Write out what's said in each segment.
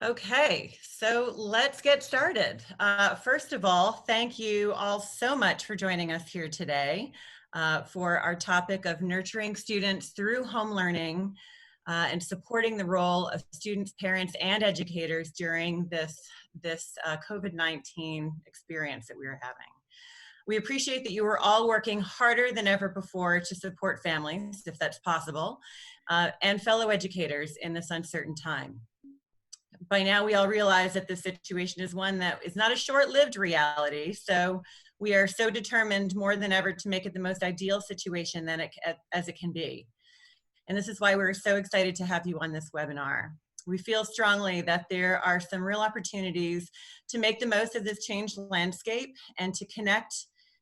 Okay, so let's get started. First of all, thank you all so much for joining us here today for our topic of nurturing students through home learning and supporting the role of students, parents, and educators during this COVID-19 experience that we are having. We appreciate that you are all working harder than ever before to support families, if that's possible, and fellow educators in this uncertain time. By now, we all realize that this situation is one that is not a short-lived reality, so we are so determined more than ever to make it the most ideal situation as it can be. And this is why we're so excited to have you on this webinar. We feel strongly that there are some real opportunities to make the most of this changed landscape and to connect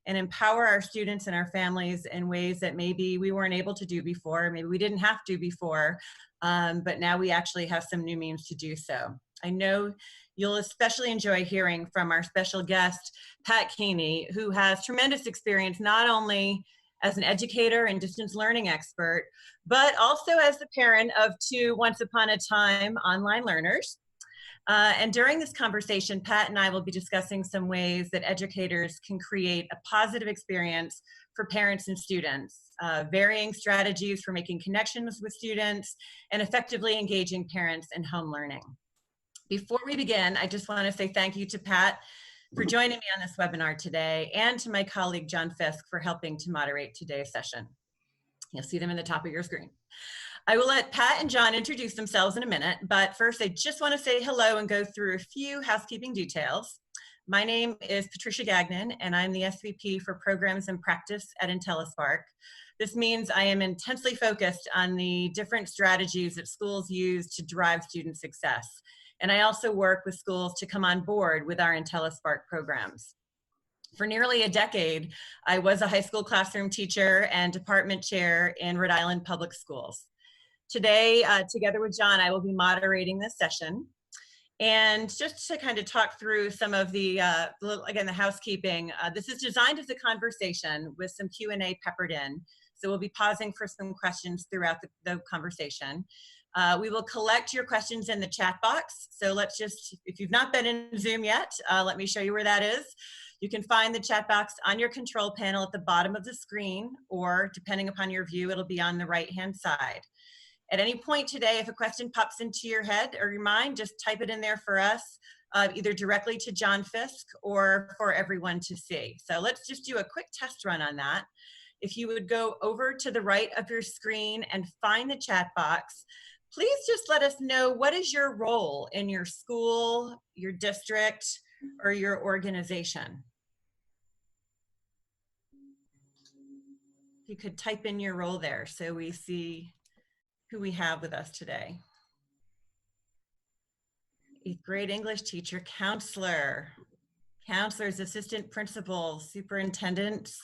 and empower our students and our families in ways that maybe we weren't able to do before, maybe we didn't have to before, but now we actually have some new means to do so. I know you'll especially enjoy hearing from our special guest, Pat Keeney, who has tremendous experience not only as an educator and distance learning expert, but also as the parent of two once upon a time online learners. And during this conversation, Pat and I will be discussing some ways that educators can create a positive experience for parents and students, varying strategies for making connections with students, and effectively engaging parents in home learning. Before we begin, I just want to say thank you to Pat for joining me on this webinar today, and to my colleague John Fisk for helping to moderate today's session. You'll see them in the top of your screen. I will let Pat and John introduce themselves in a minute, but first I just want to say hello and go through a few housekeeping details. My name is Patricia Gagnon, and I'm the SVP for Programs and Practice at IntelliSpark. This means I am intensely focused on the different strategies that schools use to drive student success. And I also work with schools to come on board with our IntelliSpark programs. For nearly a decade, I was a high school classroom teacher and department chair in Rhode Island Public Schools. Today, together with John, I will be moderating this session. And just to kind of talk through some of the, again, the housekeeping, this is designed as a conversation with some Q&A peppered in. So we'll be pausing for some questions throughout the conversation. We will collect your questions in the chat box. So let's just, if you've not been in Zoom yet, let me show you where that is. You can find the chat box on your control panel at the bottom of the screen, or depending upon your view, it'll be on the right-hand side. At any point today, if a question pops into your head or your mind, just type it in there for us, either directly to John Fisk or for everyone to see. So let's just do a quick test run on that. If you would go over to the right of your screen and find the chat box, please just let us know, what is your role in your school, your district, or your organization? You could type in your role there so we see who we have with us today. 8th grade English teacher, counselors, assistant principals, superintendents.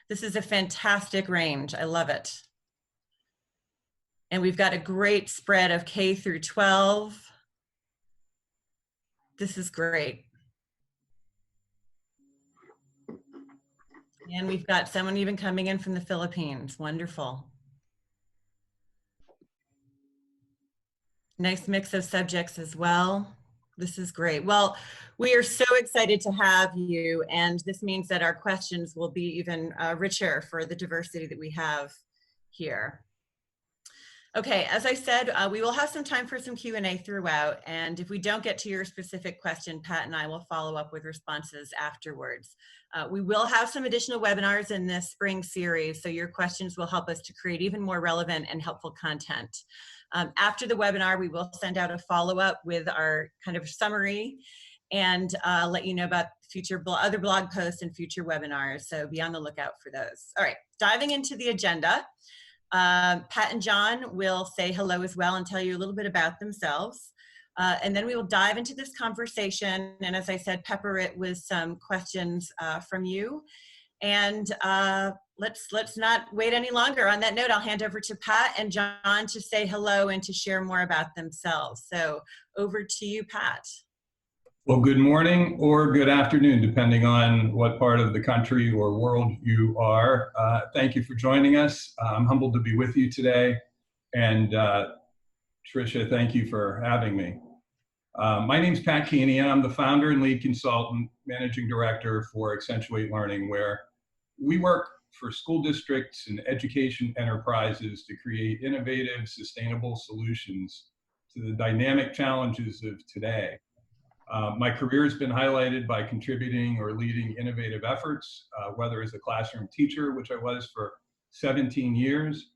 This is a fantastic range. I love it. And we've got a great spread of K through 12. This is great. And we've got someone even coming in from the Philippines. Wonderful. Nice mix of subjects as well. This is great. Well, we are so excited to have you, and this means that our questions will be even richer for the diversity that we have here. Okay, as I said, we will have some time for some Q&A throughout, and if we don't get to your specific question, Pat and I will follow up with responses afterwards. We will have some additional webinars in this spring series, so your questions will help us to create even more relevant and helpful content. After the webinar, we will send out a follow-up with our kind of summary and let you know about future other blog posts and future webinars, so be on the lookout for those. All right, diving into the agenda. Pat and John will say hello as well and tell you a little bit about themselves. And then we will dive into this conversation, and as I said, pepper it with some questions from you. And let's not wait any longer. On that note, I'll hand over to Pat and John to say hello and to share more about themselves. So over to you, Pat. Well, good morning or good afternoon, depending on what part of the country or world you are. Thank you for joining us. I'm humbled to be with you today. And Tricia, thank you for having me. My name's Pat Keeney, and I'm the founder and lead consultant, managing director for Accentuate Learning, where we work for school districts and education enterprises to create innovative, sustainable solutions to the dynamic challenges of today. My career has been highlighted by contributing or leading innovative efforts, whether as a classroom teacher, which I was for 17 years,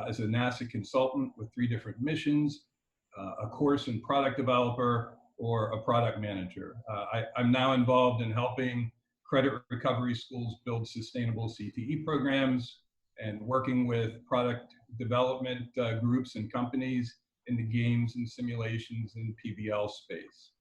as a NASA consultant with 3 different missions, a course and product developer, or a product manager. I'm now involved in helping credit recovery schools build sustainable CTE programs and working with product development groups and companies in the games and simulations and PBL space.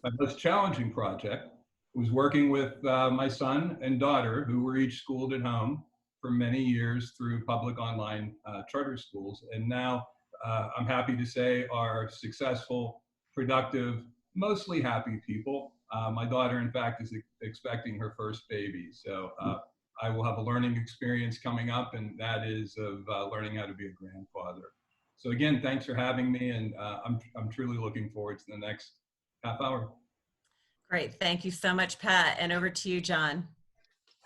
My most challenging project was working with my son and daughter, who were each schooled at home for many years through public online charter schools. And now I'm happy to say are successful, productive, mostly happy people. My daughter, in fact, is expecting her first baby. So I will have a learning experience coming up, and that is of learning how to be a grandfather. So again, thanks for having me, and I'm truly looking forward to the next half hour. Great. Thank you so much, Pat. And over to you, John.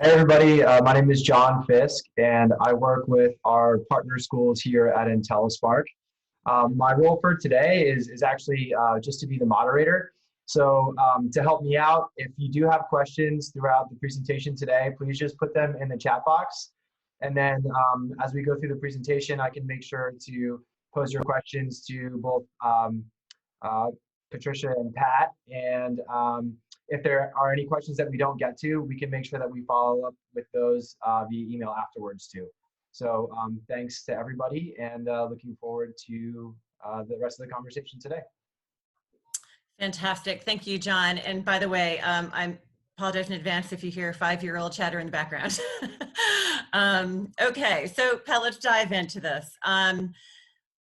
Hey everybody, my name is John Fisk, and I work with our partner schools here at IntelliSpark. My role for today is actually just to be the moderator. So to help me out, if you do have questions throughout the presentation today, please just put them in the chat box. And then as we go through the presentation, I can make sure to pose your questions to both Patricia and Pat. And if there are any questions that we don't get to, we can make sure that we follow up with those via email afterwards too. So thanks to everybody, and looking forward to the rest of the conversation today. Fantastic. Thank you, John. And by the way, I apologize in advance if you hear a 5-year-old chatter in the background. Okay, so Pat, let's dive into this.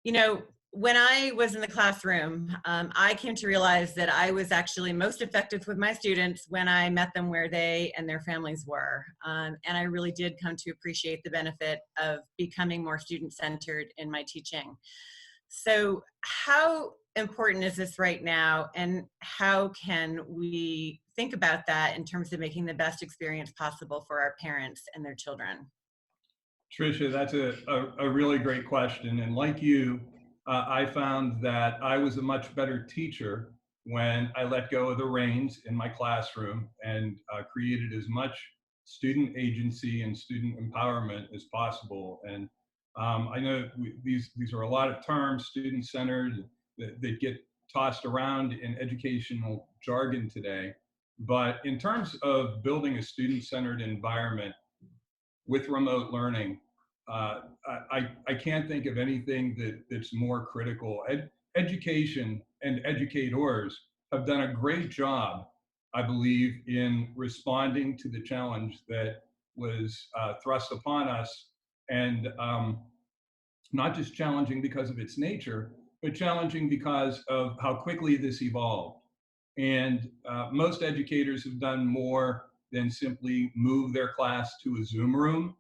You know, when I was in the classroom, I came to realize that I was actually most effective with my students when I met them where they and their families were. And I really did come to appreciate the benefit of becoming more student-centered in my teaching. So how important is this right now, and how can we think about that in terms of making the best experience possible for our parents and their children? Tricia, that's a really great question. And like you, I found that I was a much better teacher when I let go of the reins in my classroom and created as much student agency and student empowerment as possible. And I know these are a lot of terms, student-centered, that get tossed around in educational jargon today. But in terms of building a student-centered environment with remote learning, I can't think of anything that's more critical. Education and educators have done a great job, I believe, in responding to the challenge that was thrust upon us, and not just challenging because of its nature, but challenging because of how quickly this evolved. And most educators have done more than simply move their class to a Zoom room.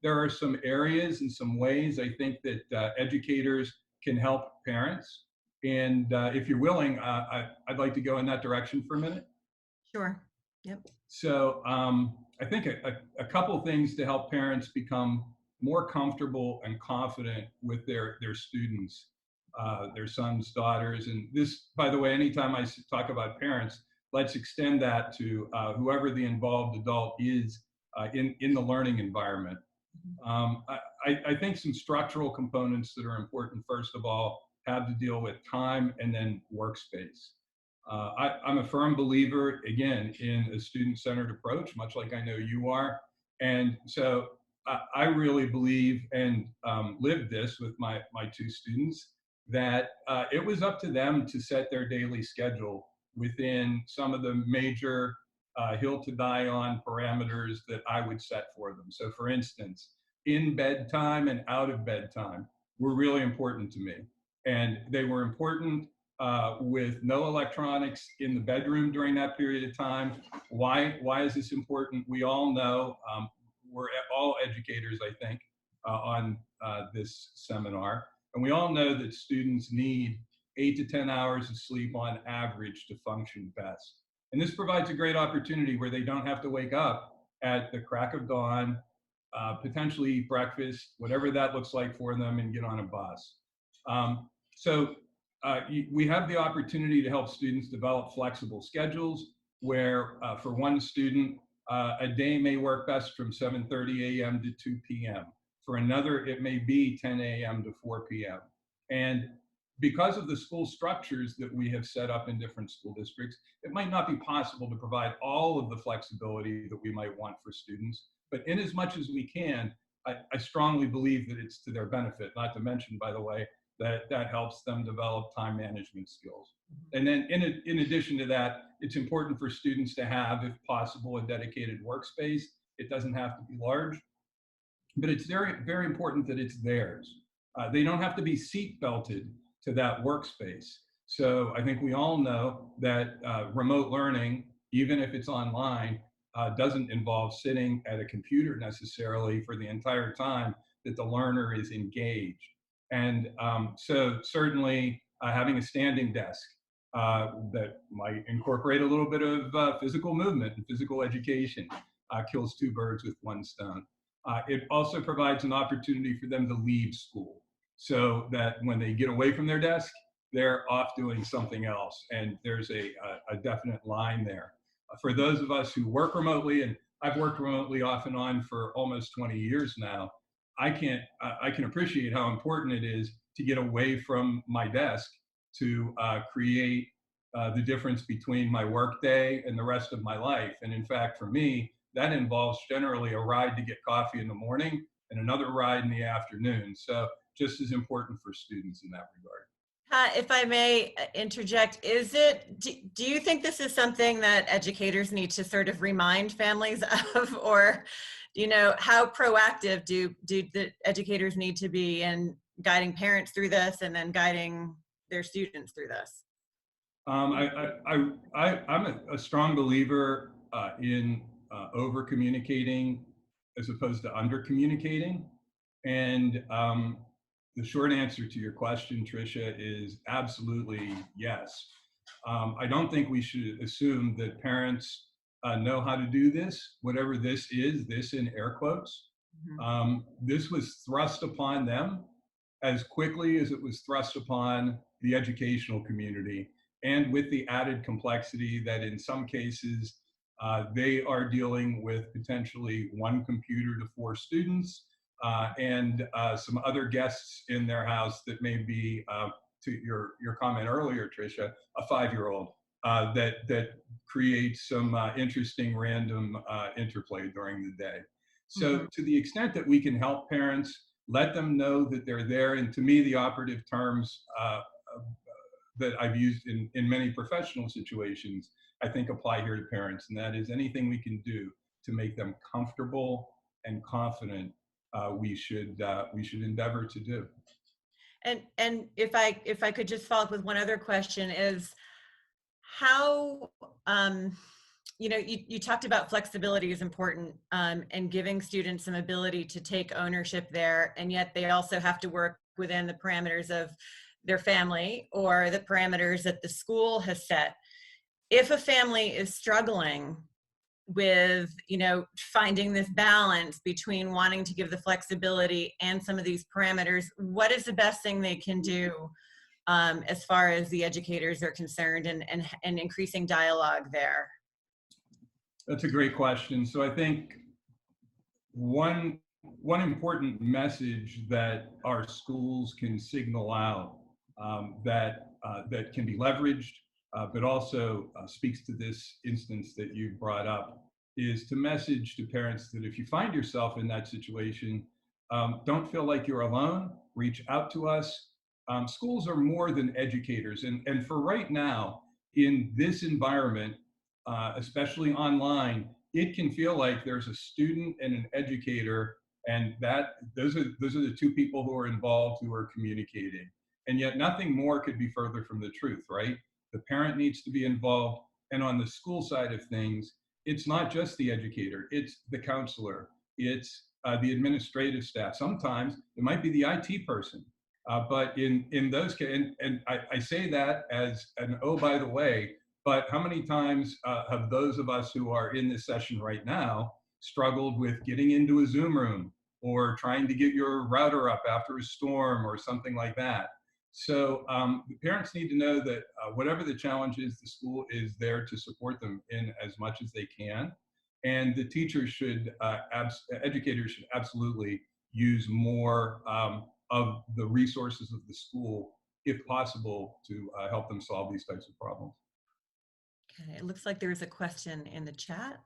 There are some areas and some ways I think that educators can help parents. And if you're willing, I'd like to go in that direction for a minute. Sure. Yep. So I think a couple things to help parents become more comfortable and confident with their students, their sons, daughters. And this, by the way, anytime I talk about parents, let's extend that to whoever the involved adult is in the learning environment. I think some structural components that are important, first of all, have to deal with time and then workspace. I'm a firm believer, again, in a student-centered approach, much like I know you are. And so I really believe and lived this with my 2 students, that it was up to them to set their daily schedule within some of the major hill to die on parameters that I would set for them. So for instance, in bedtime and out of bedtime were really important to me. And they were important with no electronics in the bedroom during that period of time. Why is this important? We all know, we're all educators, I think, on this seminar. And we all know that students need 8 to 10 hours of sleep on average to function best. And this provides a great opportunity where they don't have to wake up at the crack of dawn, potentially eat breakfast, whatever that looks like for them, and get on a bus. We have the opportunity to help students develop flexible schedules where for one student, a day may work best from 7:30 a.m. to 2 p.m. For another, it may be 10 a.m. to 4 p.m. And because of the school structures that we have set up in different school districts, it might not be possible to provide all of the flexibility that we might want for students. But in as much as we can, I strongly believe that it's to their benefit, not to mention, by the way, that helps them develop time management skills. And then in addition to that, it's important for students to have, if possible, a dedicated workspace. It doesn't have to be large, but it's very, very important that it's theirs. They don't have to be seat belted to that workspace. So I think we all know that remote learning, even if it's online, doesn't involve sitting at a computer necessarily for the entire time that the learner is engaged. And so certainly having a standing desk that might incorporate a little bit of physical movement and physical education kills two birds with one stone. It also provides an opportunity for them to leave school so that when they get away from their desk, they're off doing something else. And there's a definite line there. For those of us who work remotely, and I've worked remotely off and on for almost 20 years now, I can appreciate how important it is to get away from my desk to create the difference between my workday and the rest of my life. And in fact, for me, that involves generally a ride to get coffee in the morning and another ride in the afternoon. So just as important for students in that regard. If I may interject, do you think this is something that educators need to sort of remind families of, or, you know, how proactive do the educators need to be in guiding parents through this and then guiding their students through this? I'm a strong believer in over communicating as opposed to under communicating. And the short answer to your question, Tricia, is absolutely yes. I don't think we should assume that parents know how to do this, whatever this is, this in air quotes. Mm-hmm. This was thrust upon them as quickly as it was thrust upon the educational community, and with the added complexity that in some cases, they are dealing with potentially one computer to 4 students, and some other guests in their house that may be, to your comment earlier, Tricia, a 5-year-old that creates some interesting random interplay during the day. So mm-hmm. To the extent that we can help parents, let them know that they're there. And to me, the operative terms that I've used in many professional situations, I think apply here to parents. And that is anything we can do to make them comfortable and confident, we should endeavor to do. And if I could just follow up with one other question, is how, you know, you talked about flexibility is important, and giving students some ability to take ownership there, and yet they also have to work within the parameters of their family or the parameters that the school has set. If a family is struggling with, you know, finding this balance between wanting to give the flexibility and some of these parameters, what is the best thing they can do as far as the educators are concerned, and increasing dialogue there? That's a great question. So I think one important message that our schools can signal out that can be leveraged, but also speaks to this instance that you brought up, is to message to parents that if you find yourself in that situation, don't feel like you're alone. Reach out to us. Schools are more than educators. And for right now, in this environment, especially online, it can feel like there's a student and an educator, and those are the two people who are involved, who are communicating. And yet nothing more could be further from the truth, right? The parent needs to be involved. And on the school side of things, it's not just the educator, it's the counselor, it's the administrative staff. Sometimes it might be the IT person. But in those cases, and I say that as an oh, by the way, but how many times have those of us who are in this session right now struggled with getting into a Zoom room or trying to get your router up after a storm or something like that? So the parents need to know that whatever the challenge is, the school is there to support them in as much as they can. And the teachers should, educators should absolutely use more of the resources of the school, if possible, to help them solve these types of problems. Okay, it looks like there's a question in the chat.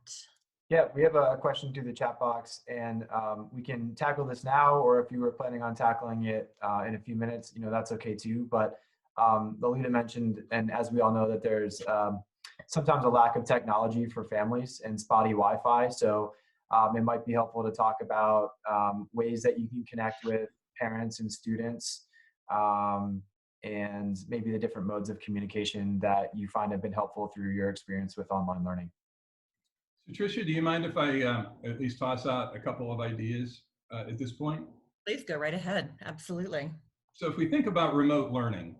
Yeah, we have a question through the chat box, and we can tackle this now, or if you were planning on tackling it in a few minutes, that's okay too. But Lolita mentioned, and as we all know, that there's sometimes a lack of technology for families and spotty Wi-Fi. So it might be helpful to talk about ways that you can connect with parents and students, and maybe the different modes of communication that you find have been helpful through your experience with online learning. Patricia, do you mind if I at least toss out a couple of ideas at this point? Please go right ahead. Absolutely. So if we think about remote learning,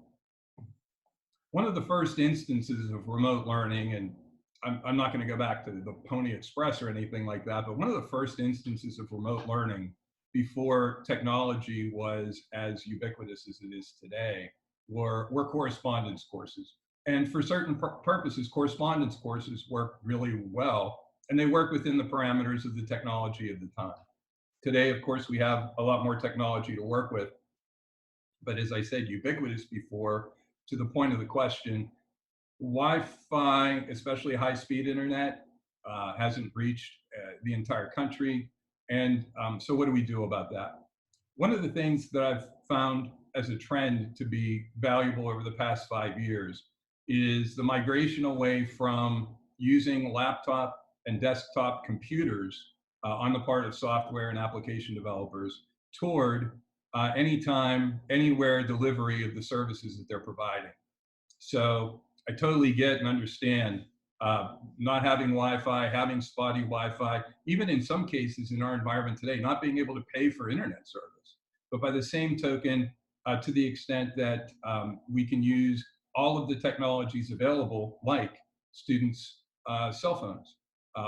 one of the first instances of remote learning, and I'm not going to go back to the Pony Express or anything like that, but one of the first instances of remote learning before technology was as ubiquitous as it is today were correspondence courses. And for certain purposes, correspondence courses work really well, and they work within the parameters of the technology of the time. Today, of course, we have a lot more technology to work with, but as I said, ubiquitous before, to the point of the question, Wi-Fi, especially high-speed internet, hasn't reached the entire country. And so what do we do about that? One of the things that I've found as a trend to be valuable over the past 5 years is the migration away from using laptop and desktop computers on the part of software and application developers toward anytime, anywhere delivery of the services that they're providing. So I totally get and understand not having Wi-Fi, having spotty Wi-Fi, even in some cases in our environment today, not being able to pay for internet service. But by the same token, to the extent that we can use all of the technologies available, like students' cell phones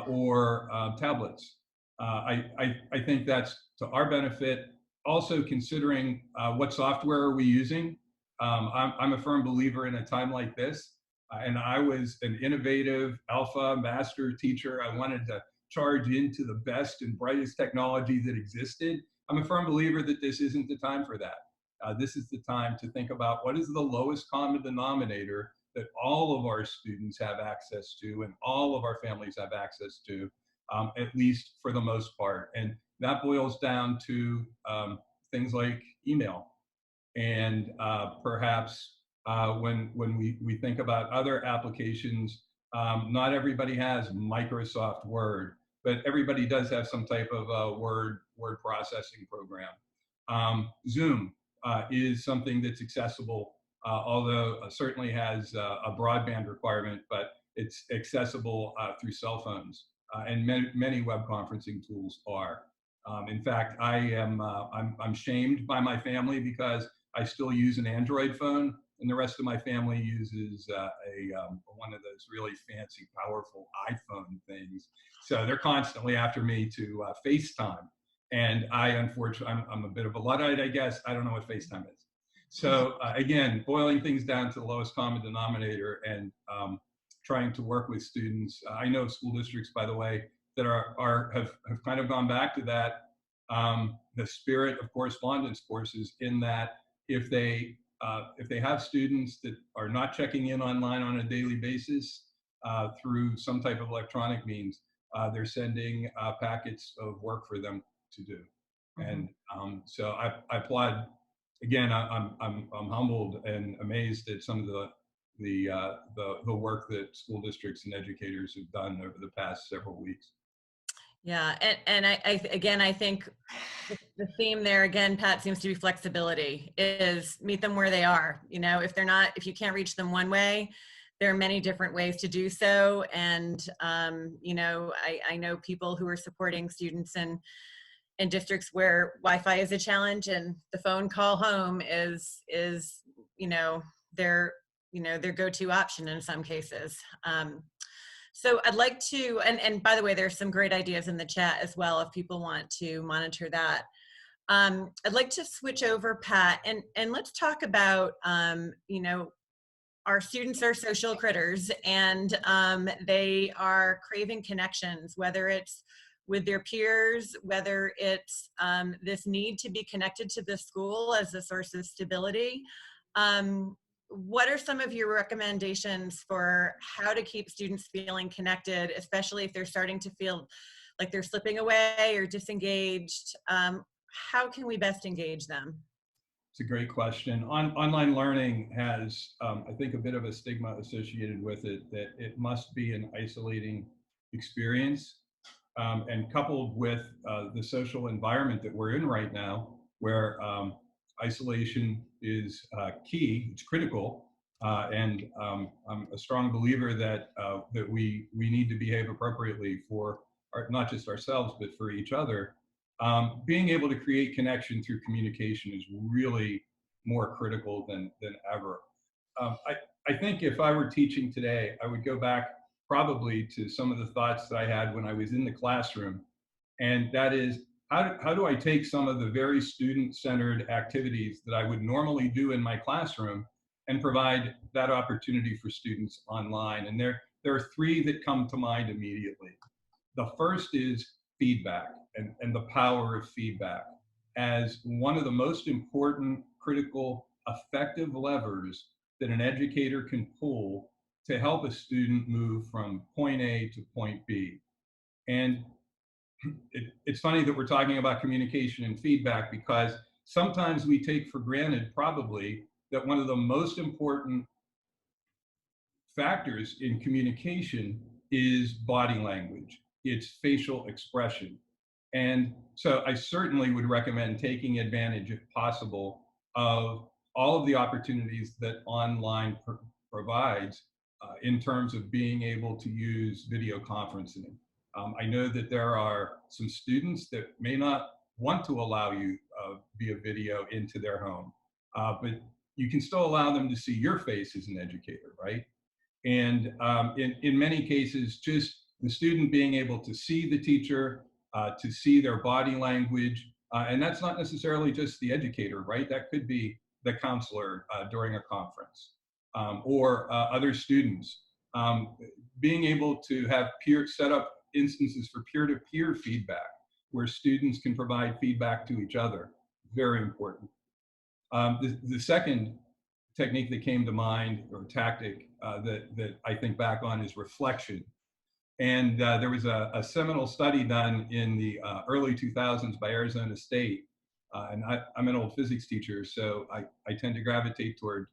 or tablets, I think that's to our benefit. Also considering what software are we using. I'm a firm believer in a time like this, and I was an innovative alpha master teacher. I wanted to charge into the best and brightest technology that existed. I'm a firm believer that this isn't the time for that. This is the time to think about what is the lowest common denominator that all of our students have access to and all of our families have access to, at least for the most part. And that boils down to things like email. And perhaps when we think about other applications, not everybody has Microsoft Word, but everybody does have some type of word processing program. Zoom is something that's accessible, although certainly has a broadband requirement, but it's accessible through cell phones, and many web conferencing tools are. In fact, I'm shamed by my family because I still use an Android phone, and the rest of my family uses one of those really fancy, powerful iPhone things. So they're constantly after me to FaceTime. And unfortunately, I'm a bit of a Luddite, I guess. I don't know what FaceTime is. So again, boiling things down to the lowest common denominator and trying to work with students. I know school districts, by the way, that have kind of gone back to that, the spirit of correspondence courses, in that if they have students that are not checking in online on a daily basis through some type of electronic means, they're sending packets of work for them to do. Mm-hmm. And so I applaud. Again, I'm humbled and amazed at some of the work that school districts and educators have done over the past several weeks. Yeah, and I think the theme there again, Pat, seems to be flexibility. Is meet them where they are. If you can't reach them one way, there are many different ways to do so. And I know people who are supporting students in in districts where Wi-Fi is a challenge and the phone call home is their their go-to option in some cases. So I'd like to, and by the way, there's some great ideas in the chat as well if people want to monitor that. I'd like to switch over, Pat, and let's talk about, our students are social critters, and they are craving connections, whether it's with their peers, whether it's this need to be connected to the school as a source of stability. What are some of your recommendations for how to keep students feeling connected, especially if they're starting to feel like they're slipping away or disengaged? How can we best engage them? It's a great question. Online learning has, I think, a bit of a stigma associated with it, that it must be an isolating experience. And coupled with the social environment that we're in right now, where isolation is key, it's critical, and I'm a strong believer that that we need to behave appropriately for not just ourselves, but for each other. Being able to create connection through communication is really more critical than ever. I think if I were teaching today, I would go back probably to some of the thoughts that I had when I was in the classroom. And that is, how do I take some of the very student-centered activities that I would normally do in my classroom and provide that opportunity for students online? And there are three that come to mind immediately. The first is feedback and the power of feedback as one of the most important, critical, effective levers that an educator can pull to help a student move from point A to point B. And it's funny that we're talking about communication and feedback, because sometimes we take for granted probably that one of the most important factors in communication is body language, it's facial expression. And so I certainly would recommend taking advantage, if possible, of all of the opportunities that online provides in terms of being able to use video conferencing. I know that there are some students that may not want to allow you via video into their home, but you can still allow them to see your face as an educator, right? And in many cases, just the student being able to see the teacher, to see their body language, and that's not necessarily just the educator, right? That could be the counselor during a conference, or other students. Being able to have set up instances for peer-to-peer feedback, where students can provide feedback to each other, very important. The second technique that came to mind, or tactic that I think back on, is reflection. And there was a seminal study done in the early 2000s by Arizona State. And I'm an old physics teacher, so I tend to gravitate toward,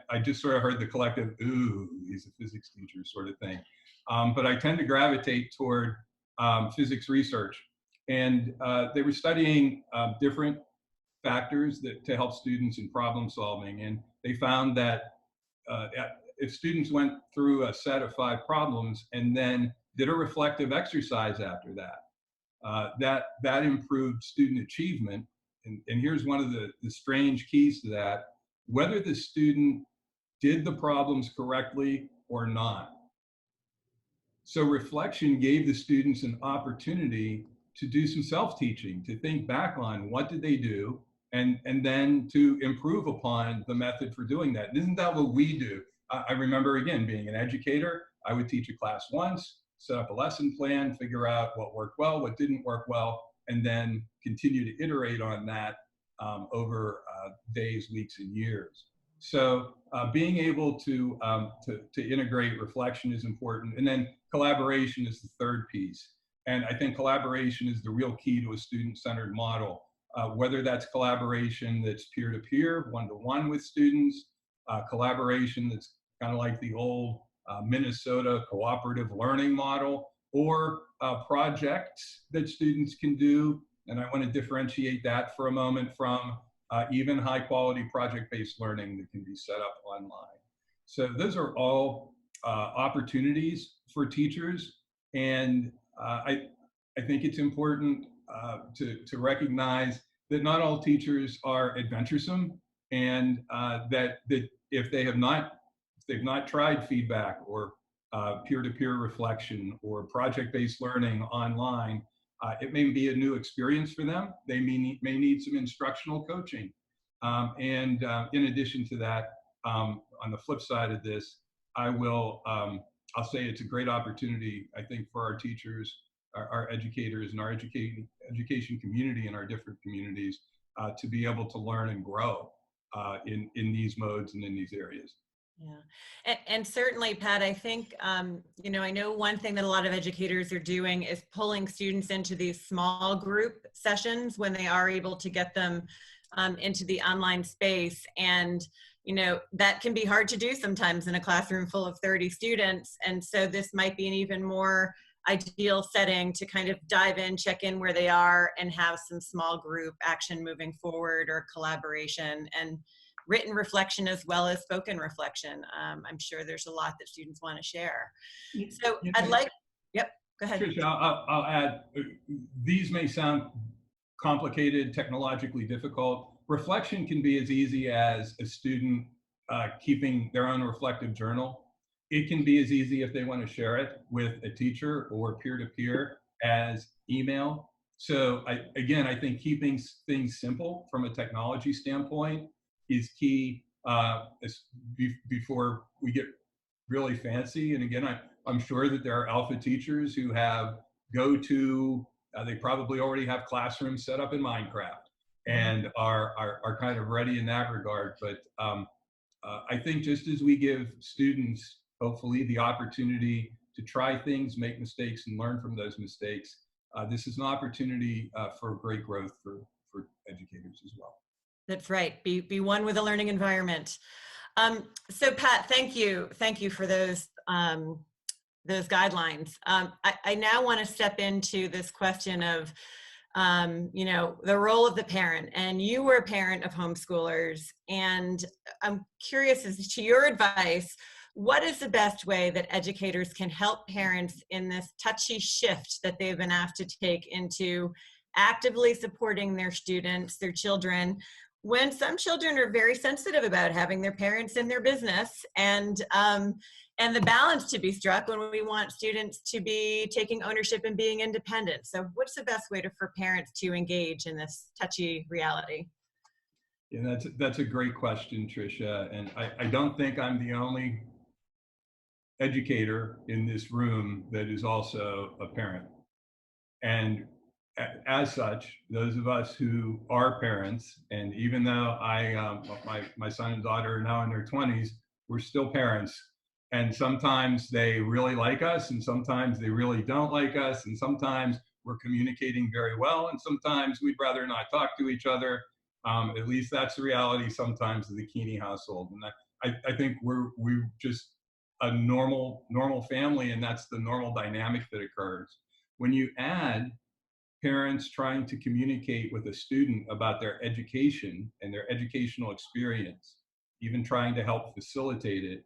I just sort of heard the collective, ooh, he's a physics teacher sort of thing. But I tend to gravitate toward physics research. And they were studying different factors to help students in problem solving. And they found that if students went through a set of 5 problems and then did a reflective exercise after that, that improved student achievement. And here's one of the strange keys to that: whether the student did the problems correctly or not. So reflection gave the students an opportunity to do some self-teaching, to think back on what did they do, and then to improve upon the method for doing that. And isn't that what we do? I remember, again, being an educator, I would teach a class once, set up a lesson plan, figure out what worked well, what didn't work well, and then continue to iterate on that over days, weeks, and years. So being able to integrate reflection is important. And then collaboration is the third piece. And I think collaboration is the real key to a student-centered model. Whether that's collaboration that's peer-to-peer, one-to-one with students, collaboration that's kind of like the old Minnesota cooperative learning model, or projects that students can do. And I want to differentiate that for a moment from even high quality project-based learning that can be set up online. So those are all opportunities for teachers. And I think it's important to recognize that not all teachers are adventuresome, and that if they've not tried feedback or peer-to-peer reflection or project-based learning online, it may be a new experience for them. They may need some instructional coaching. And in addition to that, on the flip side of this, I'll say it's a great opportunity, I think, for our teachers, our educators, and our education community in our different communities to be able to learn and grow in these modes and in these areas. Yeah, and certainly, Pat, I think, you know, I know one thing that a lot of educators are doing is pulling students into these small group sessions when they are able to get them into the online space. And, you know, that can be hard to do sometimes in a classroom full of 30 students. And so this might be an even more ideal setting to kind of dive in, check in where they are, and have some small group action moving forward, or collaboration and written reflection as well as spoken reflection. I'm sure there's a lot that students want to share. So I'd like, yep, go ahead. Patricia, I'll add, these may sound complicated, technologically difficult. Reflection can be as easy as a student keeping their own reflective journal. It can be as easy, if they want to share it with a teacher or peer-to-peer, as email. So again, I think keeping things simple from a technology standpoint is key before we get really fancy. And again, I'm sure that there are alpha teachers who have they probably already have classrooms set up in Minecraft and are kind of ready in that regard. But I think just as we give students, hopefully, the opportunity to try things, make mistakes, and learn from those mistakes, this is an opportunity for great growth for educators as well. That's right. Be one with a learning environment. So Pat, thank you for those guidelines. I now want to step into this question of, you know, the role of the parent. And you were a parent of homeschoolers, and I'm curious as to your advice. What is the best way that educators can help parents in this touchy shift that they've been asked to take into actively supporting their students, their children, when some children are very sensitive about having their parents in their business, and the balance to be struck when we want students to be taking ownership and being independent? So what's the best way for parents to engage in this touchy reality? Yeah, that's a great question, Tricia. And I don't think I'm the only educator in this room that is also a parent. And as such, those of us who are parents, and even though my son and daughter are now in their 20s, we're still parents. And sometimes they really like us, and sometimes they really don't like us, and sometimes we're communicating very well, and sometimes we'd rather not talk to each other. At least that's the reality sometimes of the Keeney household. And I think we're just a normal family, and that's the normal dynamic that occurs. When you add parents trying to communicate with a student about their education and their educational experience, even trying to help facilitate it,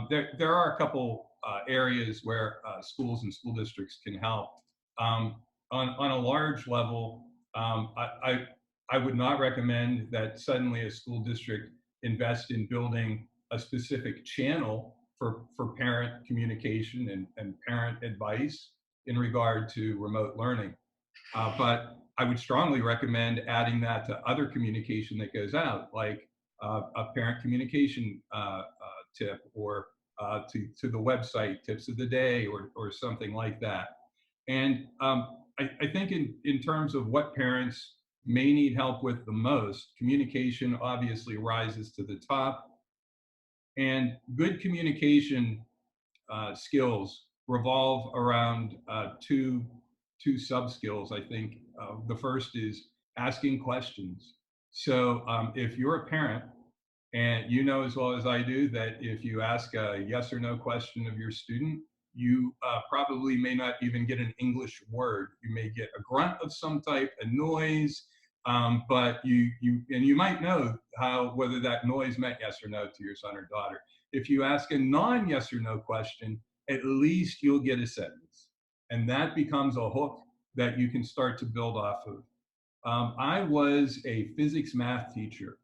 there are a couple areas where schools and school districts can help. On a large level, I would not recommend that suddenly a school district invest in building a specific channel for parent communication and parent advice in regard to remote learning. But I would strongly recommend adding that to other communication that goes out, like a parent communication tip, or to the website tips of the day, or something like that. And I think in terms of what parents may need help with the most, communication obviously rises to the top. And good communication skills revolve around two sub-skills, I think. The first is asking questions. So if you're a parent, and you know as well as I do that if you ask a yes or no question of your student, you probably may not even get an English word. You may get a grunt of some type, a noise, but you might know whether that noise meant yes or no to your son or daughter. If you ask a non-yes or no question, at least you'll get a sentence. And that becomes a hook that you can start to build off of. I was a physics math teacher.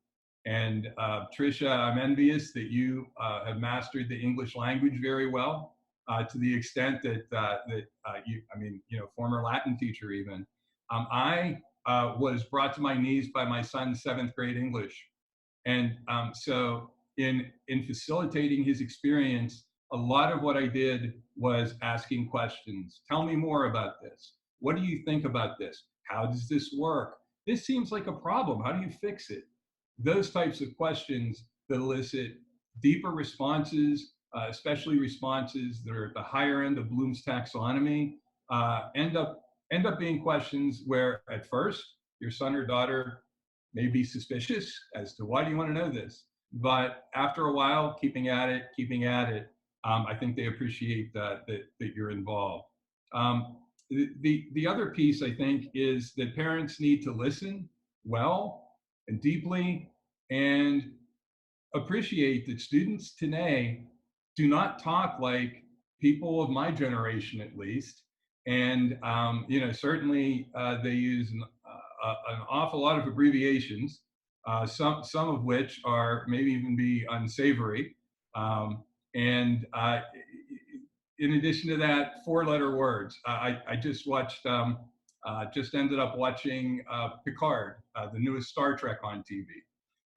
And Patricia, I'm envious that you have mastered the English language very well, to the extent that former Latin teacher even. I was brought to my knees by my son's 7th grade English. And so in facilitating his experience, a lot of what I did was asking questions. Tell me more about this. What do you think about this? How does this work? This seems like a problem. How do you fix it? Those types of questions that elicit deeper responses, especially responses that are at the higher end of Bloom's taxonomy, end up being questions where at first your son or daughter may be suspicious as to why do you want to know this, but after a while, keeping at it, I think they appreciate that you're involved. The other piece, I think, is that parents need to listen well and deeply and appreciate that students today do not talk like people of my generation, at least. And, certainly they use an awful lot of abbreviations, some of which are maybe even be unsavory. In addition to that, 4-letter words. I just watched, just ended up watching Picard, the newest Star Trek on TV,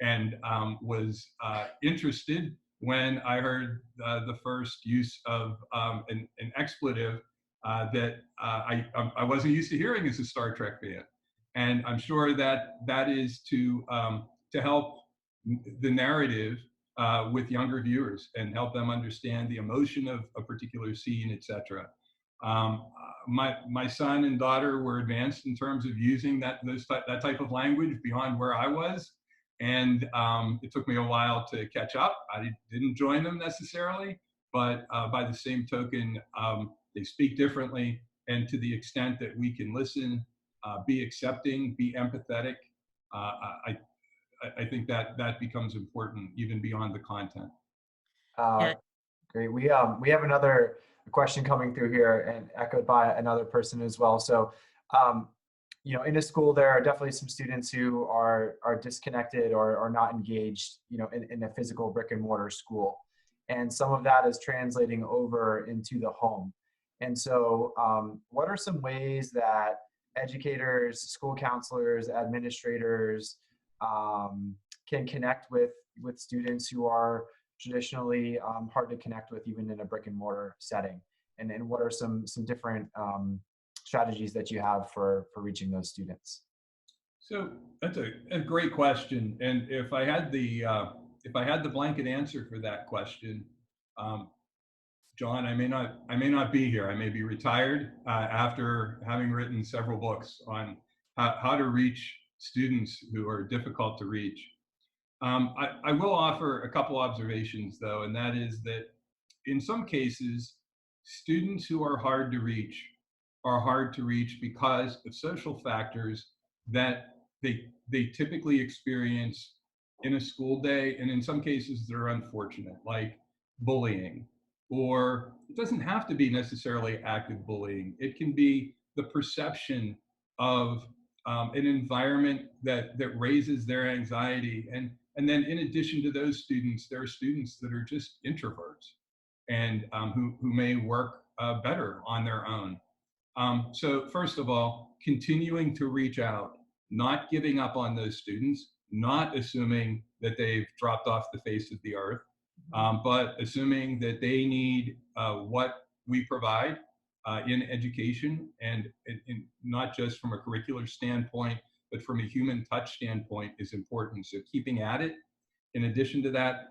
and was interested when I heard the first use of an expletive that I wasn't used to hearing as a Star Trek fan. And I'm sure that is to help the narrative with younger viewers and help them understand the emotion of a particular scene, etc. My son and daughter were advanced in terms of using that type of language beyond where I was, and it took me a while to catch up. I didn't join them necessarily, but by the same token, they speak differently, and to the extent that we can listen, be accepting, be empathetic, I think that becomes important even beyond the content. Yeah. Great. We have another question coming through here and echoed by another person as well. So, in a school, there are definitely some students who are disconnected or not engaged, in a physical brick and mortar school. And some of that is translating over into the home. And so what are some ways that educators, school counselors, administrators can connect with students who are traditionally hard to connect with even in a brick and mortar setting? And what are some different strategies that you have for reaching those students? So that's a great question. And if I had the blanket answer for that question, John, I may not be here. I may be retired after having written several books on how to reach students who are difficult to reach. I will offer a couple observations, though, and that is that in some cases, students who are hard to reach are hard to reach because of social factors that they typically experience in a school day, and in some cases they're unfortunate, like bullying. Or it doesn't have to be necessarily active bullying. It can be the perception of an environment that raises their anxiety. And then in addition to those students, there are students that are just introverts and who may work better on their own. So first of all, continuing to reach out, not giving up on those students, not assuming that they've dropped off the face of the earth, but assuming that they need what we provide in education, and not just from a curricular standpoint, but from a human touch standpoint is important. So keeping at it. In addition to that,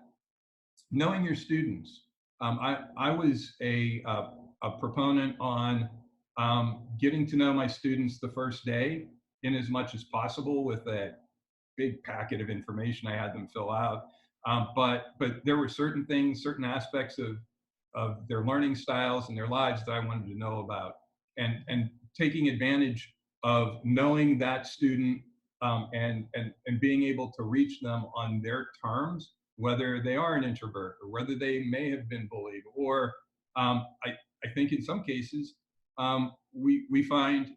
knowing your students. I was a proponent on getting to know my students the first day in as much as possible with a big packet of information I had them fill out. But there were certain things, certain aspects of their learning styles and their lives that I wanted to know about, and taking advantage of knowing that student and being able to reach them on their terms, whether they are an introvert or whether they may have been bullied, or I think in some cases we find,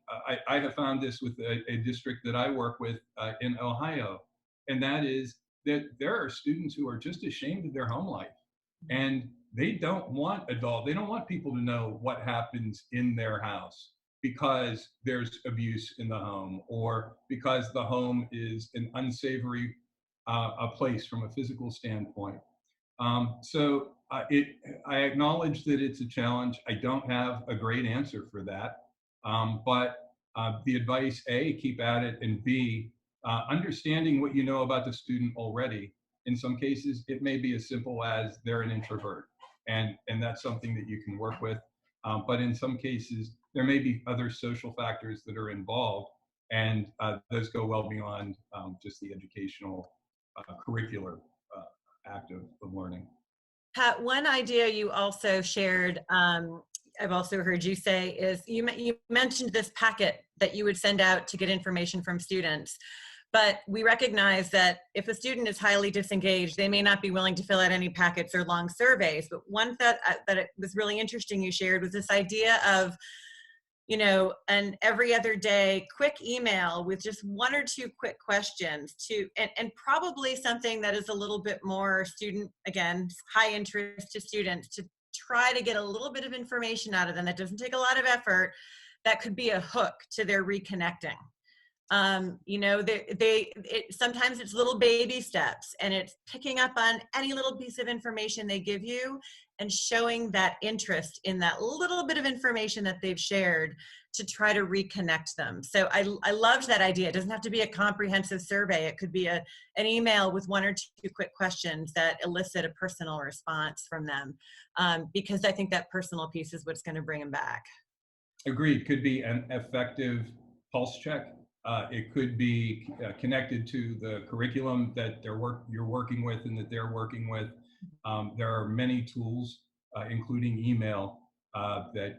I have found this with a district that I work with in Ohio, and that is that there are students who are just ashamed of their home life, and they don't want people to know what happens in their house because there's abuse in the home, or because the home is an unsavory a place from a physical standpoint. I acknowledge that it's a challenge. I don't have a great answer for that. But the advice, A, keep at it, and B, understanding what you know about the student already. In some cases, it may be as simple as they're an introvert, and that's something that you can work with. But in some cases, there may be other social factors that are involved, and those go well beyond just the educational curricular act of learning. Pat, one idea you also shared, I've also heard you say, is you mentioned this packet that you would send out to get information from students. But we recognize that if a student is highly disengaged, they may not be willing to fill out any packets or long surveys. But one that it was really interesting you shared was this idea of, you know, an every other day quick email with just one or two quick questions and probably something that is a little bit more student, again, high interest to students, to try to get a little bit of information out of them that doesn't take a lot of effort, that could be a hook to their reconnecting. You know, sometimes it's little baby steps, and it's picking up on any little piece of information they give you and showing that interest in that little bit of information that they've shared to try to reconnect them. So I loved that idea. It doesn't have to be a comprehensive survey. It could be an email with one or two quick questions that elicit a personal response from them, because I think that personal piece is what's going to bring them back. Agreed. Could be an effective pulse check. It could be connected to the curriculum that you're working with and that they're working with. There are many tools, including email, that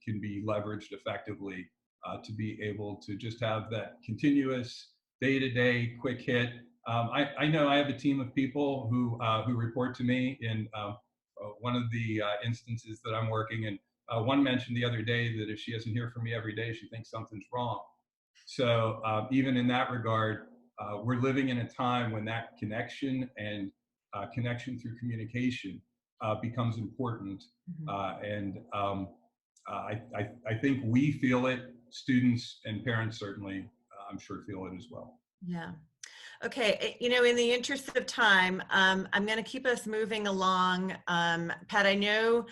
can be leveraged effectively to be able to just have that continuous day-to-day quick hit. I know I have a team of people who report to me in one of the instances that I'm working in. One mentioned the other day that if she doesn't hear from me every day, she thinks something's wrong. So even in that regard, we're living in a time when that connection and connection through communication becomes important. And I think we feel it, students and parents certainly, I'm sure, feel it as well. Yeah. Okay, you know, in the interest of time, I'm going to keep us moving along. Pat, I know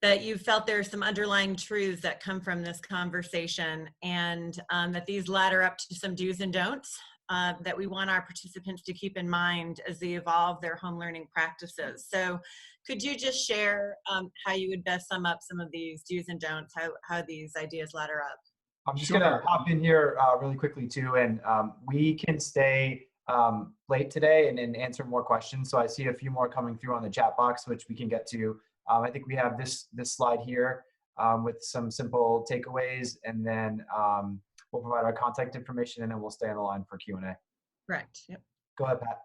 that you felt there are some underlying truths that come from this conversation, and that these ladder up to some do's and don'ts that we want our participants to keep in mind as they evolve their home learning practices. So could you just share how you would best sum up some of these do's and don'ts, how these ideas ladder up? I'm just going to hop in here really quickly too, and we can stay late today and answer more questions. So I see a few more coming through on the chat box, which we can get to. I think we have this slide here with some simple takeaways, and then we'll provide our contact information, and then we'll stay on the line for Q&A. Correct. Yep. Go ahead, Pat.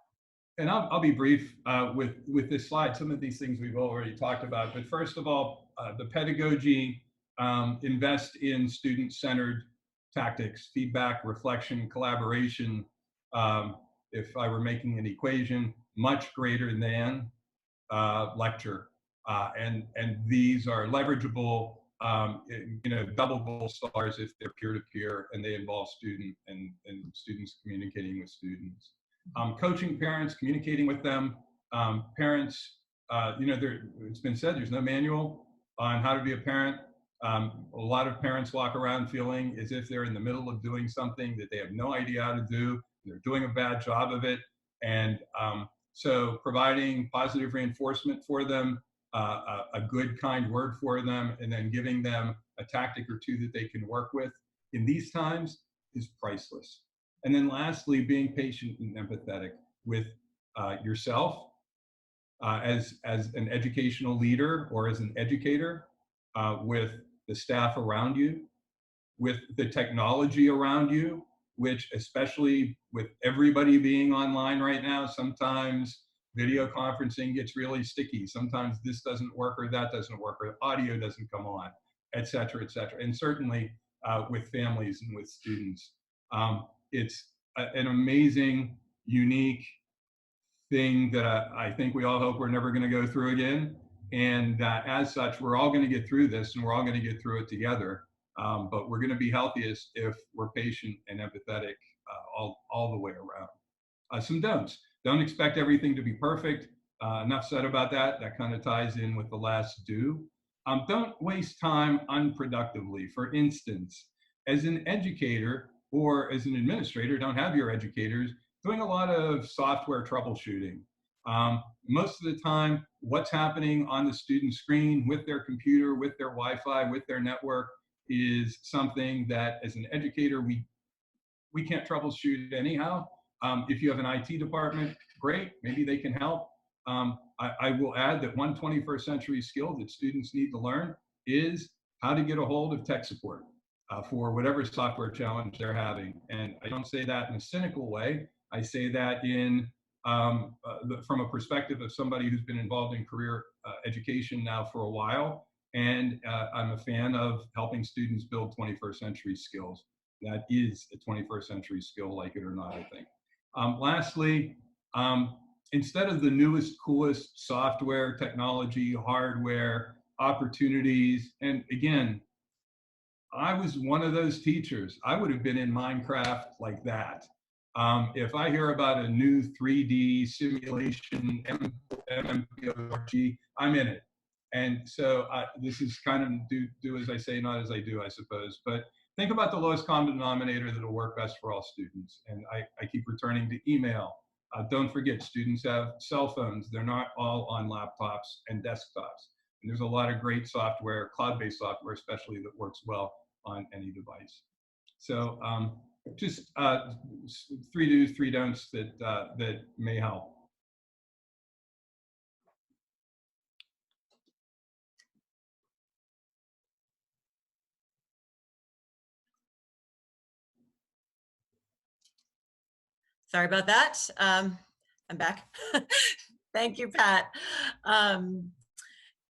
And I'll be brief with this slide. Some of these things we've already talked about, but first of all, the pedagogy, invest in student-centered tactics, feedback, reflection, collaboration. If I were making an equation, much greater than lecture. And these are leverageable, you know, double gold stars if they're peer-to-peer and they involve students communicating with students. Coaching parents, communicating with them. Parents, you know, it's been said there's no manual on how to be a parent. A lot of parents walk around feeling as if they're in the middle of doing something that they have no idea how to do. They're doing a bad job of it. And so providing positive reinforcement for them, a good, kind word for them, and then giving them a tactic or two that they can work with in these times is priceless. And then lastly, being patient and empathetic with yourself as an educational leader or as an educator, with the staff around you, with the technology around you, which especially with everybody being online right now, sometimes video conferencing gets really sticky. Sometimes this doesn't work or that doesn't work or audio doesn't come on. et cetera, et cetera. And certainly with families and with students. It's an amazing, unique thing that I think we all hope we're never going to go through again. And as such, we're all going to get through this, and we're all going to get through it together. But we're going to be healthiest if we're patient and empathetic all the way around. Some don'ts. Don't expect everything to be perfect. Enough said about that. That kind of ties in with the last do. Don't waste time unproductively. For instance, as an educator or as an administrator, don't have your educators doing a lot of software troubleshooting. Most of the time, what's happening on the student screen with their computer, with their Wi-Fi, with their network is something that as an educator, we can't troubleshoot anyhow. If you have an IT department, great, maybe they can help. I will add that one 21st century skill that students need to learn is how to get a hold of tech support for whatever software challenge they're having. And I don't say that in a cynical way. I say that in from a perspective of somebody who's been involved in career education now for a while. And I'm a fan of helping students build 21st century skills. That is a 21st century skill, like it or not, I think. Lastly, instead of the newest, coolest software, technology, hardware, opportunities, and again, I was one of those teachers. I would have been in Minecraft like that. If I hear about a new 3D simulation, MMORPG, I'm in it. And so this is kind of do as I say, not as I do, I suppose. But think about the lowest common denominator that will work best for all students. And I keep returning to email. Don't forget, students have cell phones. They're not all on laptops and desktops. And there's a lot of great software, cloud-based software especially, that works well on any device. So just 3 do's, 3 don'ts that may help. Sorry about that. I'm back. Thank you, Pat.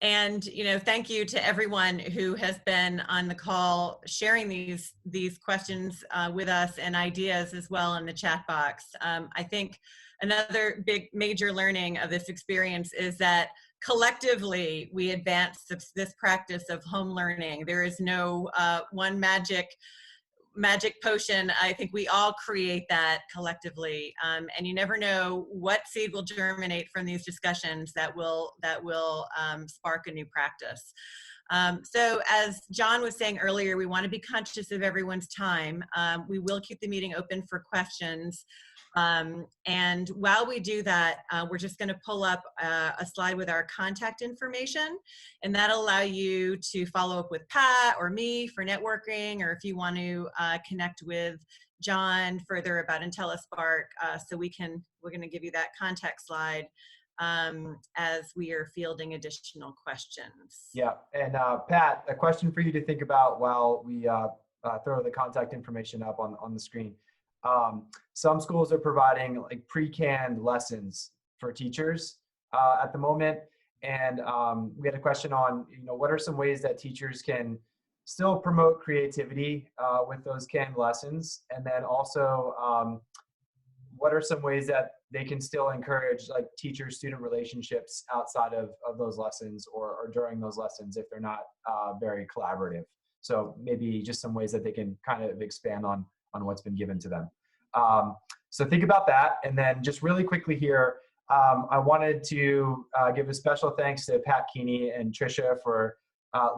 And thank you to everyone who has been on the call sharing these questions with us and ideas as well in the chat box. I think another big major learning of this experience is that collectively we advance this practice of home learning. There is no one magic potion. I think we all create that collectively, and you never know what seed will germinate from these discussions that will spark a new practice. So as John was saying earlier, we want to be conscious of everyone's time. We will keep the meeting open for questions. And while we do that, we're just going to pull up a slide with our contact information, and that'll allow you to follow up with Pat or me for networking, or if you want to connect with John further about IntelliSpark. So we're going to give you that contact slide as we are fielding additional questions. Yeah, and Pat, a question for you to think about while we throw the contact information up on the screen. Some schools are providing like pre-canned lessons for teachers at the moment. And we had a question on, what are some ways that teachers can still promote creativity with those canned lessons? And then also, what are some ways that they can still encourage like teacher-student relationships outside of those lessons or during those lessons if they're not very collaborative? So maybe just some ways that they can kind of expand on what's been given to them. So think about that. And then just really quickly here, I wanted to give a special thanks to Pat Keeney and Patricia for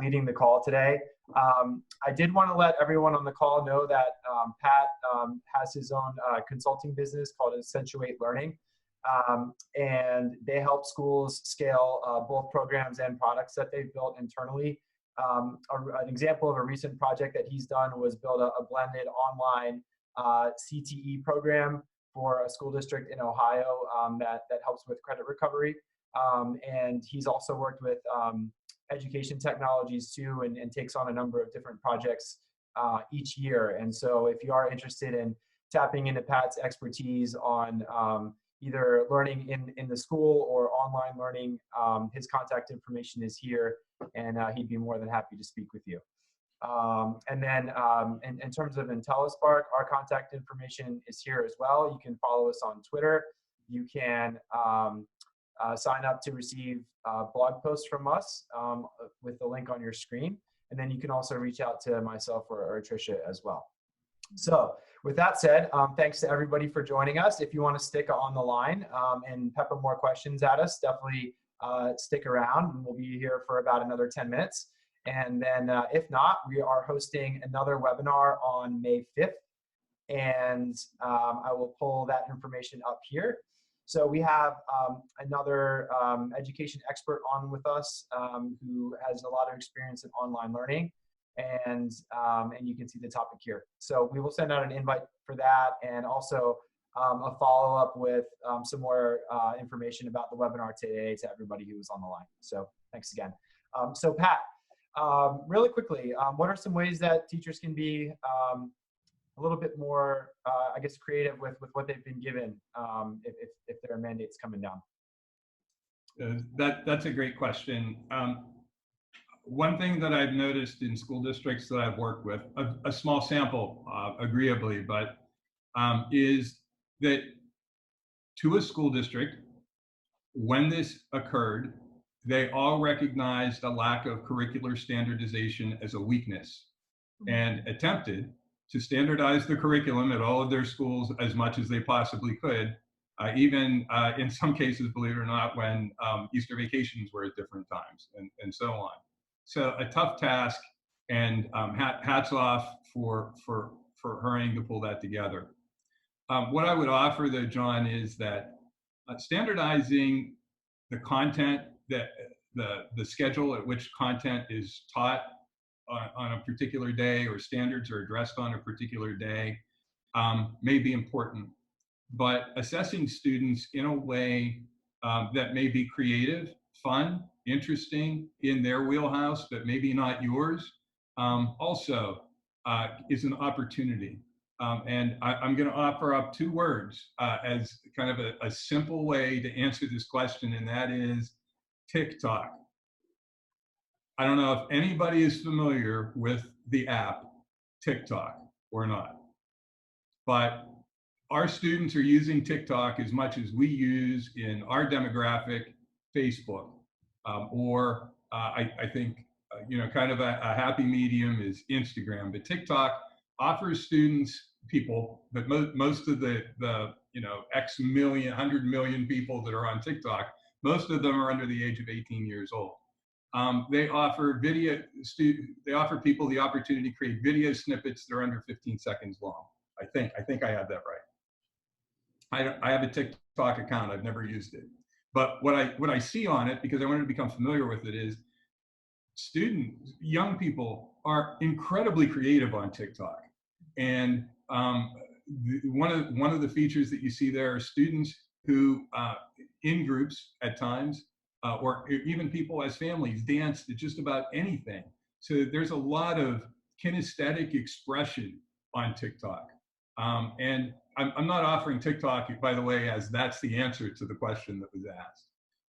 leading the call today. I did want to let everyone on the call know that Pat has his own consulting business called Accentuate Learning. And they help schools scale both programs and products that they've built internally. An example of a recent project that he's done was build a blended online CTE program for a school district in Ohio that helps with credit recovery. And he's also worked with education technologies too, and takes on a number of different projects each year. And so if you are interested in tapping into Pat's expertise on either learning in the school or online learning, his contact information is here, and he'd be more than happy to speak with you. And then in terms of IntelliSpark, our contact information is here as well. You can follow us on Twitter. You can sign up to receive blog posts from us with the link on your screen. And then you can also reach out to myself or Tricia as well. So with that said, thanks to everybody for joining us. If you want to stick on the line and pepper more questions at us, definitely stick around, and we'll be here for about another 10 minutes. And then if not, we are hosting another webinar on May 5th. And I will pull that information up here. So we have another education expert on with us who has a lot of experience in online learning. And you can see the topic here. So we will send out an invite for that, and also a follow-up with some more information about the webinar today to everybody who was on the line. So thanks again. So Pat, really quickly, what are some ways that teachers can be a little bit more, I guess, creative with what they've been given if there are mandates coming down? That's a great question. One thing that I've noticed in school districts that I've worked with, a small sample, agreeably, but is that to a school district, when this occurred, they all recognized a lack of curricular standardization as a weakness and attempted to standardize the curriculum at all of their schools as much as they possibly could, even in some cases, believe it or not, when Easter vacations were at different times and so on. So a tough task, and hats off for hurrying to pull that together. What I would offer though, John, is that standardizing the content, that the schedule at which content is taught on a particular day, or standards are addressed on a particular day, may be important. But assessing students in a way that may be creative, fun, interesting, in their wheelhouse, but maybe not yours, also is an opportunity. And I'm going to offer up two words as kind of a simple way to answer this question, and that is TikTok. I don't know if anybody is familiar with the app TikTok or not, but our students are using TikTok as much as we use in our demographic Facebook, or I think kind of a happy medium is Instagram. But TikTok offers students, people, but most of the X million, 100 million people that are on TikTok, most of them are under the age of 18 years old. They offer people the opportunity to create video snippets that are under 15 seconds long. I think I have that right. I have a TikTok account. I've never used it, but what I see on it, because I wanted to become familiar with it, is students, young people, are incredibly creative on TikTok, and one of the features that you see there are students who, in groups at times, or even people as families, dance to just about anything. So there's a lot of kinesthetic expression on TikTok. And I'm not offering TikTok, by the way, as that's the answer to the question that was asked.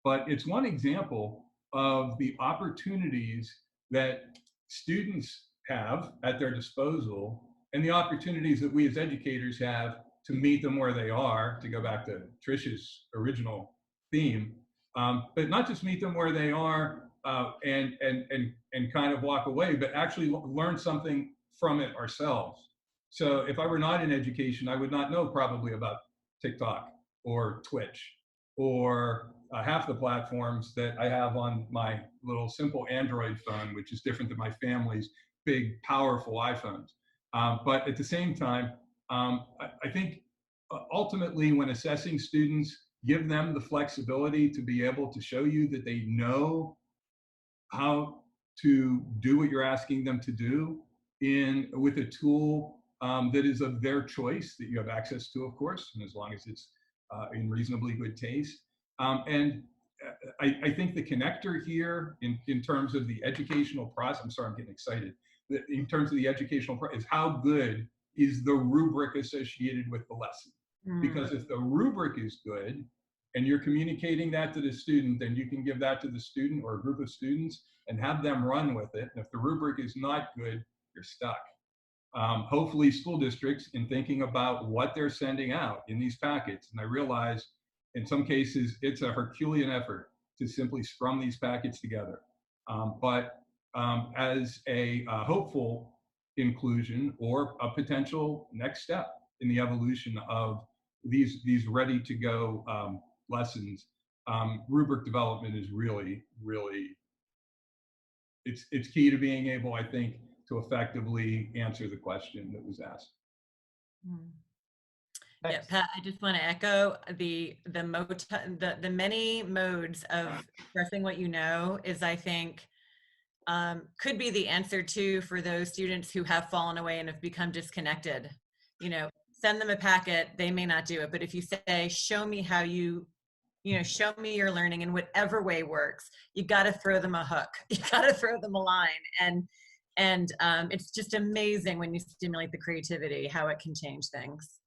But it's one example of the opportunities that students have at their disposal, and the opportunities that we as educators have to meet them where they are, to go back to Tricia's original theme. But not just meet them where they are and kind of walk away, but actually learn something from it ourselves. So if I were not in education, I would not know probably about TikTok or Twitch or half the platforms that I have on my little simple Android phone, which is different than my family's big, powerful iPhones. But at the same time, I think ultimately when assessing students, give them the flexibility to be able to show you that they know how to do what you're asking them to do with a tool that is of their choice, that you have access to, of course, and as long as it's in reasonably good taste. And I think the connector here in terms of the educational process, I'm sorry, I'm getting excited, in terms of the educational process, is how good is the rubric associated with the lesson. Because if the rubric is good and you're communicating that to the student, then you can give that to the student or a group of students and have them run with it. And if the rubric is not good, you're stuck. Hopefully school districts, in thinking about what they're sending out in these packets, and I realize in some cases it's a Herculean effort to simply scrum these packets together. But as a hopeful inclusion or a potential next step in the evolution of these ready to go lessons, rubric development is really, it's key to being able, I think, to effectively answer the question that was asked. Yeah, Pat, I just want to echo the many modes of expressing what you know is, I think, could be the answer to for those students who have fallen away and have become disconnected. You know, send them a packet, they may not do it, but if you say, show me how show me your learning in whatever way works, you got to throw them a hook, you got to throw them a line, and it's just amazing when you stimulate the creativity, how it can change things.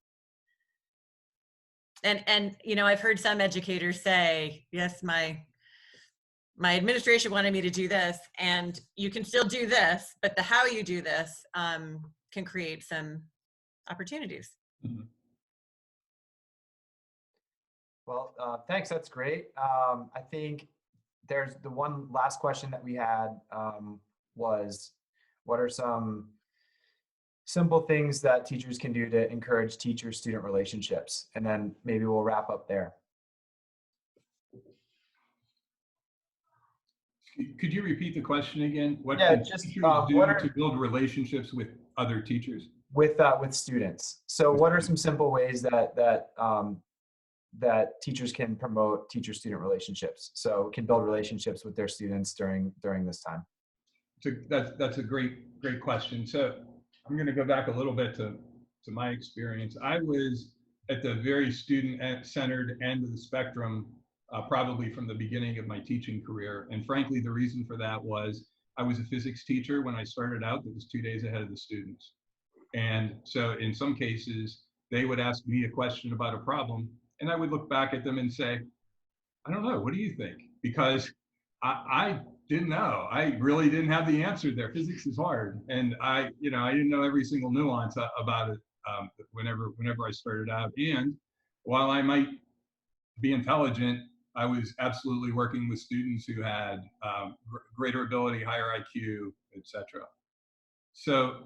And you know, I've heard some educators say, yes, my administration wanted me to do this, and you can still do this, but the how you do this can create some opportunities. Mm-hmm. Well, thanks. That's great. I think there's the one last question that we had was, what are some simple things that teachers can do to encourage teacher-student relationships? And then maybe we'll wrap up there. Could you repeat the question again? What Yeah, can just teachers do what are, to build relationships with other teachers? With students. So what are some simple ways that teachers can promote teacher-student relationships, so can build relationships with their students during this time? So that's a great question. So I'm going to go back a little bit to my experience. I was at the very student-centered end of the spectrum, probably from the beginning of my teaching career. And frankly, the reason for that was I was a physics teacher when I started out that was 2 days ahead of the students. And so in some cases, they would ask me a question about a problem, and I would look back at them and say, I don't know, what do you think? Because I didn't know. I really didn't have the answer there. Physics is hard. And I didn't know every single nuance about it whenever I started out. And while I might be intelligent, I was absolutely working with students who had greater ability, higher IQ, etc. So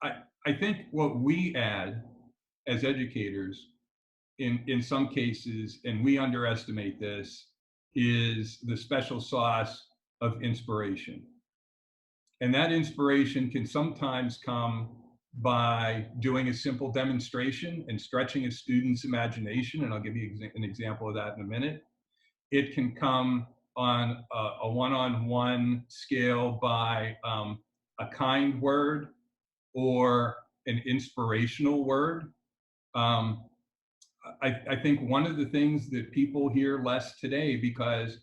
I think what we add as educators in some cases, and we underestimate this, is the special sauce of inspiration. And that inspiration can sometimes come by doing a simple demonstration and stretching a student's imagination, and I'll give you an example of that in a minute. It can come on a one-on-one scale by a kind word or an inspirational word. I think one of the things that people hear less today, because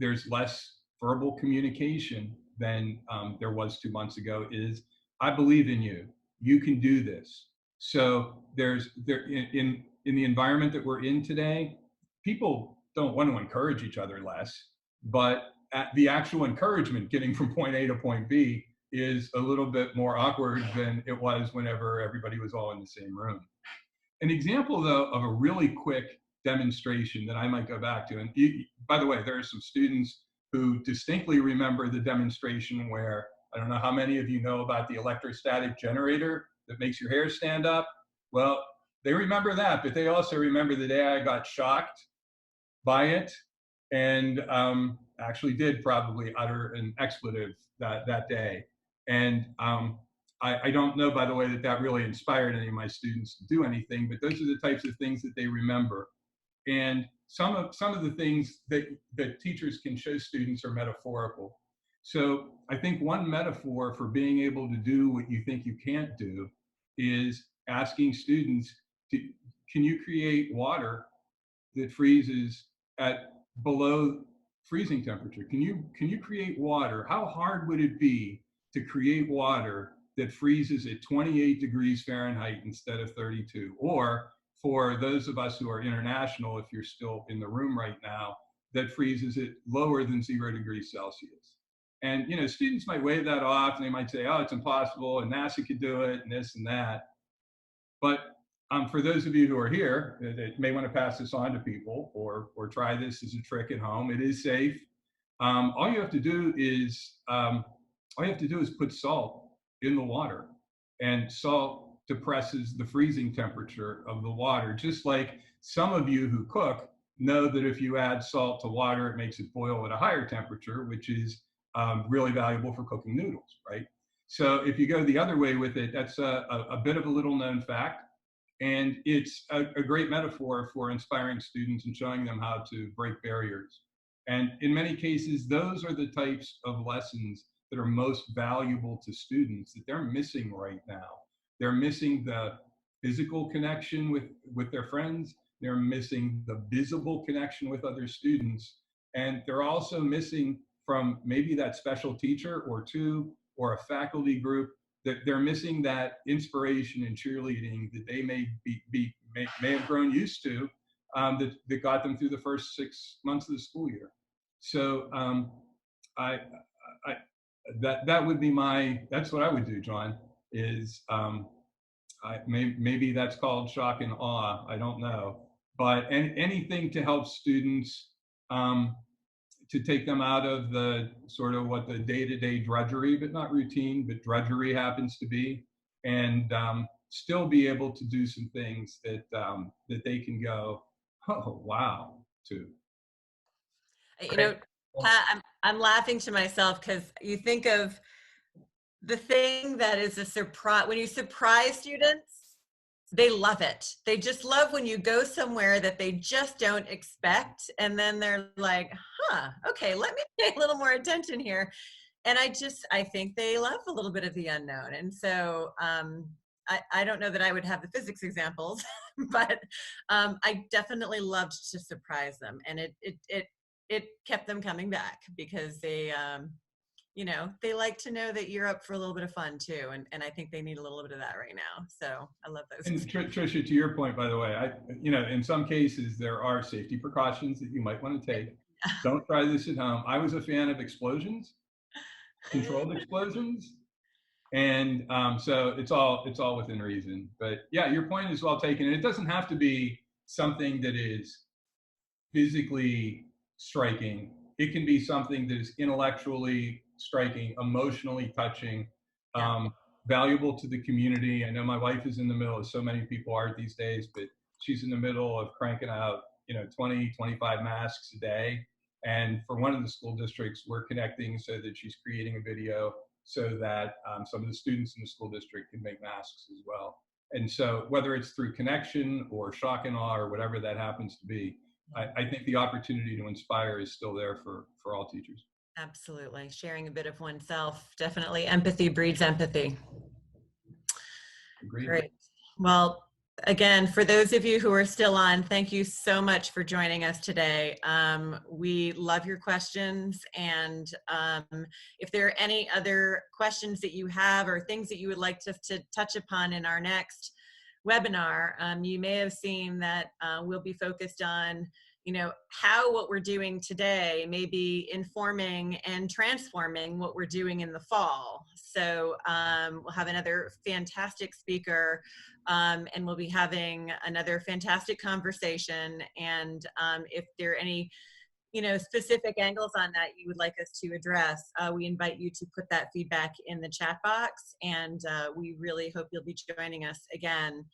there's less verbal communication than there was 2 months ago, is, I believe in you. You can do this. So in the environment that we're in today, people don't want to encourage each other less, but the actual encouragement getting from point A to point B is a little bit more awkward than it was whenever everybody was all in the same room. An example, though, of a really quick demonstration that I might go back to, and by the way, there are some students who distinctly remember the demonstration where, I don't know how many of you know about the electrostatic generator that makes your hair stand up. Well, they remember that, but they also remember the day I got shocked by it and actually did probably utter an expletive that day. And I don't know, by the way, that really inspired any of my students to do anything, but those are the types of things that they remember. And some of the things that teachers can show students are metaphorical. So I think one metaphor for being able to do what you think you can't do is asking students, can you create water that freezes at below freezing temperature? Can you create water? How hard would it be to create water that freezes at 28 degrees Fahrenheit instead of 32? Or for those of us who are international, if you're still in the room right now, that freezes at lower than 0 degrees Celsius. And, you know, students might wave that off and they might say, oh, it's impossible and NASA could do it and this and that. But for those of you who are here that may want to pass this on to people or try this as a trick at home, it is safe. All you have to do is put salt in the water, and salt depresses the freezing temperature of the water. Just like some of you who cook know that if you add salt to water, it makes it boil at a higher temperature, which is really valuable for cooking noodles, right? So if you go the other way with it, that's a bit of a little known fact. And it's a great metaphor for inspiring students and showing them how to break barriers. And in many cases, those are the types of lessons that are most valuable to students that they're missing right now. They're missing the physical connection with their friends. They're missing the visible connection with other students. And they're also missing from maybe that special teacher or two or a faculty group, that they're missing that inspiration and cheerleading that they may have grown used to, that got them through the first 6 months of the school year. So that would be that's what I would do, John, is maybe that's called shock and awe, I don't know. But anything to help students, to take them out of the sort of what the day-to-day drudgery, but not routine, but drudgery happens to be, and still be able to do some things that they can go, oh, wow, to. You know, Pat, I'm laughing to myself because you think of the thing that is a surprise. When you surprise students, they love it. They just love when you go somewhere that they just don't expect. And then they're like, huh, okay, let me pay a little more attention here. And I think they love a little bit of the unknown. And so I don't know that I would have the physics examples, but I definitely loved to surprise them. And it kept them coming back because they, you know, they like to know that you're up for a little bit of fun too. And I think they need a little bit of that right now. So I love those. And Tricia, to your point, by the way, you know, in some cases there are safety precautions that you might want to take. Don't try this at home. I was a fan of explosions, controlled explosions. And so it's all within reason. But yeah, your point is well taken. And it doesn't have to be something that is physically striking. It can be something that is intellectually striking, emotionally touching, valuable to the community. I know my wife is in the middle, as so many people are these days, but she's in the middle of cranking out, you know, 20, 25 masks a day. And for one of the school districts, we're connecting so that she's creating a video so that some of the students in the school district can make masks as well. And so whether it's through connection or shock and awe or whatever that happens to be, I think the opportunity to inspire is still there for all teachers. Absolutely. Sharing a bit of oneself. Definitely. Empathy breeds empathy. Agreed. Great. Well, again, for those of you who are still on, thank you so much for joining us today. We love your questions. And if there are any other questions that you have or things that you would like to touch upon in our next webinar, you may have seen that we'll be focused on, you know, how what we're doing today may be informing and transforming what we're doing in the fall. So we'll have another fantastic speaker, and we'll be having another fantastic conversation. And if there are any, you know, specific angles on that you would like us to address, we invite you to put that feedback in the chat box, and we really hope you'll be joining us again.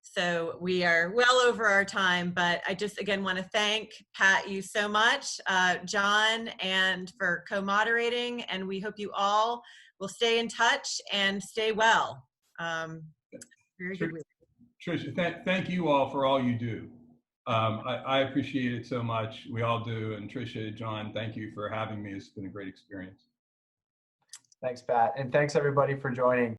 So we are well over our time, but I just again want to thank Pat you so much, John, and for co-moderating, and we hope you all will stay in touch and stay well. Tricia, thank you all for all you do. I appreciate it so much. We all do. And Tricia, John, thank you for having me. It's been a great experience. Thanks, Pat. And thanks everybody for joining.